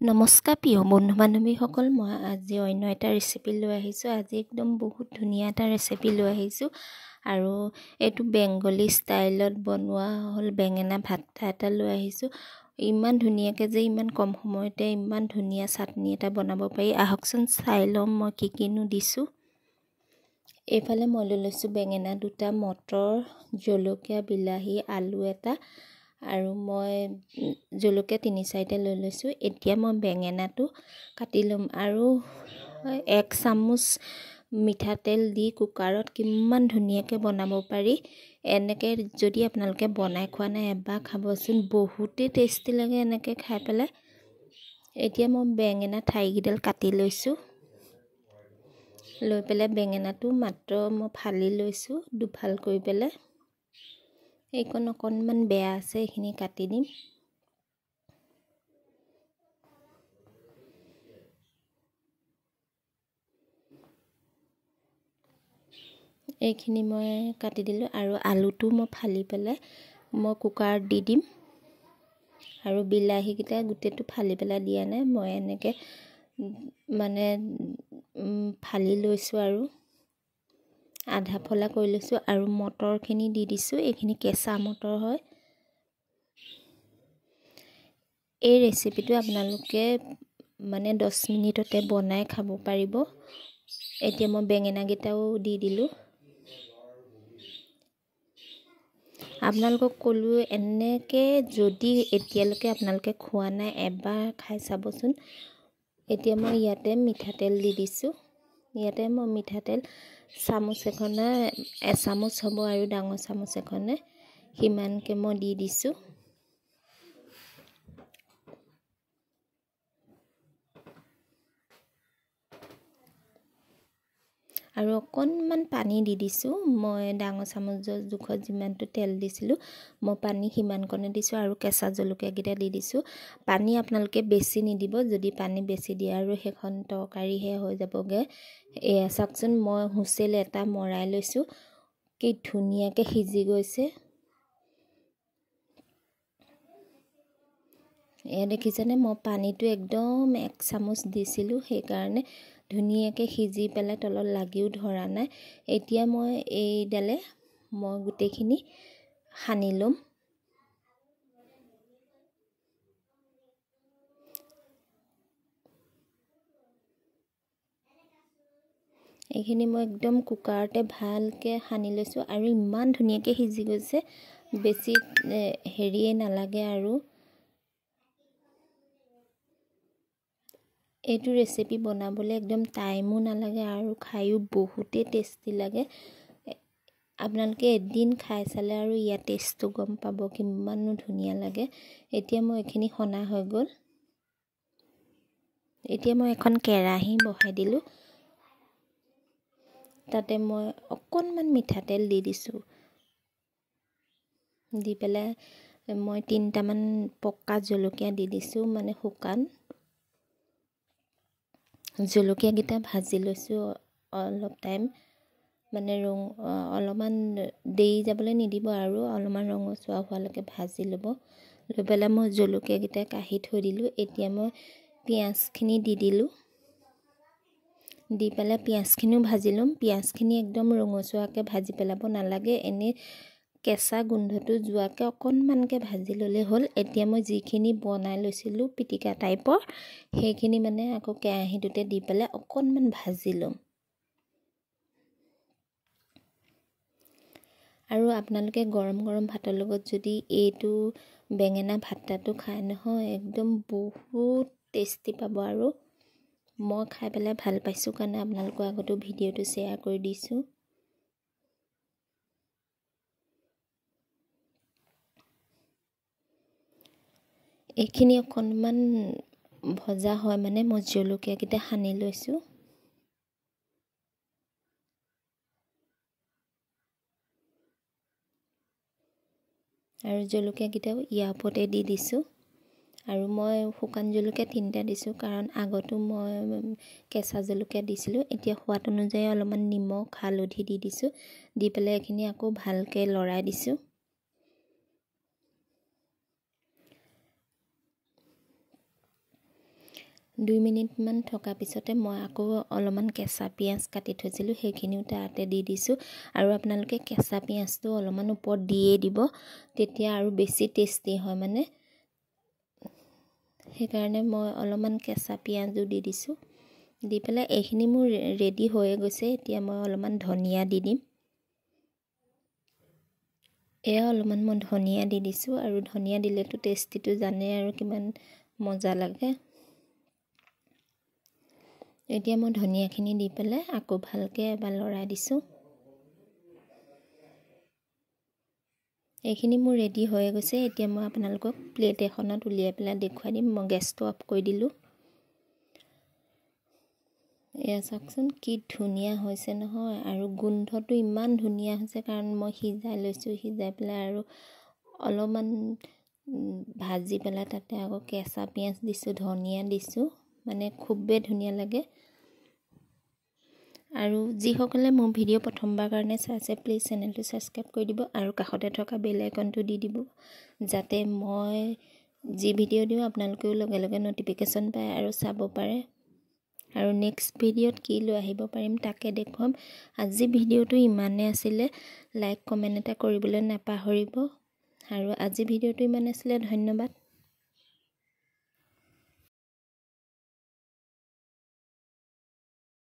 নমস্কাৰ প্ৰিয় বন্ধু বান্ধৱীসকল, মই আজি অন্য এটা ৰেচিপি লৈ আহিছোঁ। আজি একদম বহুত ধুনীয়া এটা ৰেচিপি লৈ আহিছোঁ আৰু এইটো বেংগলী ষ্টাইলত বনোৱা হ'ল বেঙেনা ভাত এটা লৈ আহিছোঁ। ইমান ধুনীয়াকৈ যে ইমান কম সময়তে ইমান ধুনীয়া চাটনি এটা বনাব পাৰি, আহকচোন চাই ল'ম মই কি কিনো দিছোঁ। এইফালে মই লৈ লৈছোঁ বেঙেনা দুটা, মটৰ, জলকীয়া, বিলাহী, আলু এটা আৰু মই জলকীয়া ৩-৪টা লৈ লৈছোঁ। এতিয়া মই বেঙেনাটো কাটি ল'ম আৰু 1 চামুচ মিঠাতেল দি কুকাৰত কিমান ধুনীয়াকৈ বনাব পাৰি। এনেকৈ যদি আপোনালোকে বনাই খোৱা নাই এবাৰ খাবচোন, বহুতেই টেষ্টি লাগে এনেকৈ খাই পেলাই। এতিয়া মই বেঙেনা ঠাৰিকেইডাল কাটি লৈছোঁ। লৈ পেলাই বেঙেনাটো মাত্ৰ মই ফালি লৈছোঁ দুফাল কৰি পেলাই। এইকণ অকণমান বেয়া আছে, এইখিনি কাটি দিম। এইখিনি মই কাটি দিলোঁ আৰু আলুটো মই ফালি পেলাই মই কুকাৰত দি দিম। আৰু বিলাহীকেইটা গোটেইটো ফালি পেলাই দিয়া নাই, মই এনেকৈ মানে ফালি লৈছোঁ আৰু আধা ফলা কৰি লৈছোঁ। আৰু মটৰখিনি দি দিছোঁ, এইখিনি কেঁচা মটৰ হয়। এই ৰেচিপিটো আপোনালোকে মানে 10 মিনিটতে বনাই খাব পাৰিব। এতিয়া মই বেঙেনাকেইটাও দি দিলোঁ। আপোনালোকক ক'লোঁ এনেকৈ যদি এতিয়ালৈকে আপোনালোকে খোৱা নাই এবাৰ খাই চাবচোন। এতিয়া মই ইয়াতে মিঠাতেল দি দিছোঁ। ইয়াতে মই মিঠাতেল চামুচ এখনে, এচামুচ হ'ব আৰু ডাঙৰ চামুচ এখনে, সিমানকৈ মই দি দিছোঁ। আৰু অকণমান পানী দি দিছোঁ। মই ডাঙৰ চামুচৰ জোখত যিমানটো তেল দিছিলোঁ মই পানী সিমানকণে দিছোঁ আৰু কেঁচা জলকীয়াকেইটা দি দিছোঁ। পানী আপোনালোকে বেছি নিদিব, যদি পানী বেছি দিয়ে আৰু সেইখন তৰকাৰীহে হৈ যাবগৈ। এয়া চাওকচোন, মই হুইচেল এটা মৰাই লৈছোঁ, কি ধুনীয়াকৈ সিজি গৈছে। এয়া দেখিছেনে, মই পানীটো একদম 1 চামুচ দিছিলোঁ, সেইকাৰণে ধুনীয়াকৈ সিজি পেলাই তলত লাগিও ধৰা নাই। এতিয়া মই এইডালে মই গোটেইখিনি সানি ল'ম। এইখিনি মই একদম কুকাৰতে ভালকৈ সানি লৈছোঁ আৰু ইমান ধুনীয়াকৈ সিজি গৈছে, বেছি হেৰিয়ে নালাগে। আৰু এইটো ৰেচিপি বনাবলৈ একদম টাইমো নালাগে আৰু খায়ো বহুতেই টেষ্টি লাগে। আপোনালোকে এদিন খাই চালে আৰু ইয়াৰ টেষ্টটো গম পাব কিমানো ধুনীয়া লাগে। এতিয়া মই এইখিনি সনা হৈ গ'ল। এতিয়া মই এখন কেৰাহী বহাই দিলোঁ, তাতে মই অকণমান মিঠাতেল দি দিছোঁ। দি পেলাই মই 3টামান পকা জলকীয়া দি দিছোঁ, মানে শুকান জলকীয়াকেইটা ভাজি লৈছোঁ অলপ টাইম, মানে অলপমান দেৰি যাবলৈ নিদিব আৰু অলপমান ৰঙচুৱা হোৱালৈকে ভাজি ল'ব। লৈ পেলাই মই জলকীয়াকেইটা কাঢ়ি থৈ দিলোঁ। এতিয়া মই পিঁয়াজখিনি দি দিলোঁ। দি পেলাই পিঁয়াজখিনিও ভাজি ল'ম। পিঁয়াজখিনি একদম ৰঙচুৱাকৈ ভাজি পেলাব নালাগে, এনেই কেঁচা গোন্ধটো যোৱাকৈ অকণমানকৈ ভাজি ল'লে হ'ল। এতিয়া মই যিখিনি বনাই লৈছিলোঁ পিটিকা টাইপৰ, সেইখিনি মানে আকৌ কেৰাহীটোতে দি পেলাই অকণমান ভাজি ল'ম। আৰু আপোনালোকে গৰম গৰম ভাতৰ লগত যদি এইটো বেঙেনা ভাতটো খায় নহয়, একদম বহুত টেষ্টি পাব। আৰু মই খাই পেলাই ভাল পাইছোঁ কাৰণে আপোনালোকৰ আগতো ভিডিঅ'টো শ্বেয়াৰ কৰি দিছোঁ। এইখিনি অকণমান ভজা হয় মানে মই জলকীয়াকেইটা সানি লৈছোঁ। আৰু জলকীয়াকেইটাও ইয়াৰ ওপৰতে দি দিছোঁ। আৰু মই শুকান জলকীয়া 3টা দিছোঁ, কাৰণ আগতো মই কেঁচা জলকীয়া দিছিলোঁ। এতিয়া সোৱাদ অনুযায়ী অলপমান নিমখ হালধি দি দিছোঁ। দি পেলাই এইখিনি আকৌ ভালকৈ লৰাই দিছোঁ। 2 মিনিটমান থকা পিছতে মই আকৌ অলপমান কেঁচা পিঁয়াজ কাটি থৈছিলোঁ সেইখিনিও তাতে দি দিছোঁ আৰু আপোনালোকে কেঁচা পিঁয়াজটো অলপমান ওপৰত দিয়ে দিব তেতিয়া আৰু বেছি টেষ্টি হয় মানে সেইকাৰণে মই অলপমান কেঁচা পিঁয়াজো দি দিছোঁ দি পেলাই এইখিনি মোৰ ৰেডি হৈ গৈছে এতিয়া মই অলপমান ধনিয়া দি দিম এয়া অলপমান মই ধনিয়া দি দিছোঁ আৰু ধনিয়া দিলেতো টেষ্টিটো জানে আৰু কিমান মজা লাগে এতিয়া মই ধনিয়াখিনি দি পেলাই আকৌ ভালকৈ এবাৰ লৰাই দিছোঁ এইখিনি মোৰ ৰেডি হৈ গৈছে এতিয়া মই আপোনালোকক প্লেট এখনত উলিয়াই পেলাই দেখুৱাই দিম মই গেছটো অফ কৰি দিলোঁ এয়া চাওকচোন কি ধুনীয়া হৈছে নহয় আৰু গোন্ধটো ইমান ধুনীয়া হৈছে কাৰণ মই সিজাই লৈছোঁ সিজাই পেলাই আৰু অলপমান ভাজি পেলাই তাতে আকৌ কেঁচা পিঁয়াজ দিছোঁ ধনিয়া দিছোঁ মানে খুবেই ধুনীয়া লাগে আৰু যিসকলে মোৰ ভিডিঅ' প্ৰথমবাৰ কাৰণে চাইছে প্লিজ চেনেলটো ছাবস্ক্ৰাইব কৰি দিব আৰু কাষতে থকা বেল আইকনটো দি দিব যাতে মই যি ভিডিঅ' দিওঁ আপোনালোকেও লগে লগে ন'টিফিকেশ্যন পায় আৰু চাব পাৰে আৰু নেক্সট ভিডিঅ'ত কি লৈ আহিব পাৰিম তাকে দেখুৱাম আজি ভিডিঅ'টো ইমানেই আছিলে লাইক কমেণ্ট এটা কৰিবলৈ নাপাহৰিব আৰু আজি ভিডিঅ'টো ইমান আছিলে ধন্যবাদ